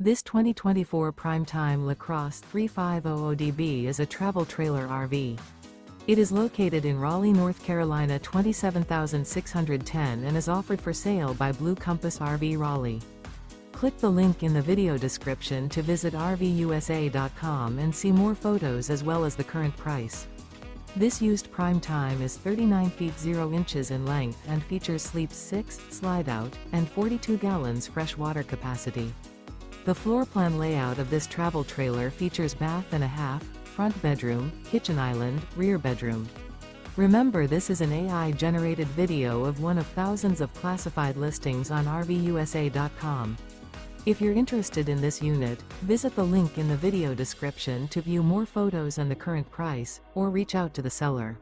This 2024 Prime Time LaCrosse 3500DB is a travel trailer RV. It is located in Raleigh, North Carolina 27610 and is offered for sale by Blue Compass RV Raleigh. Click the link in the video description to visit RVUSA.com and see more photos as well as the current price. This used Prime Time is 39 feet 0 inches in length and features sleeps 6, slide-out, and 42 gallons fresh water capacity. The floor plan layout of this travel trailer features bath and a half, front bedroom, kitchen island, rear bedroom. Remember, this is an AI-generated video of one of thousands of classified listings on RVUSA.com. If you're interested in this unit, visit the link in the video description to view more photos and the current price, or reach out to the seller.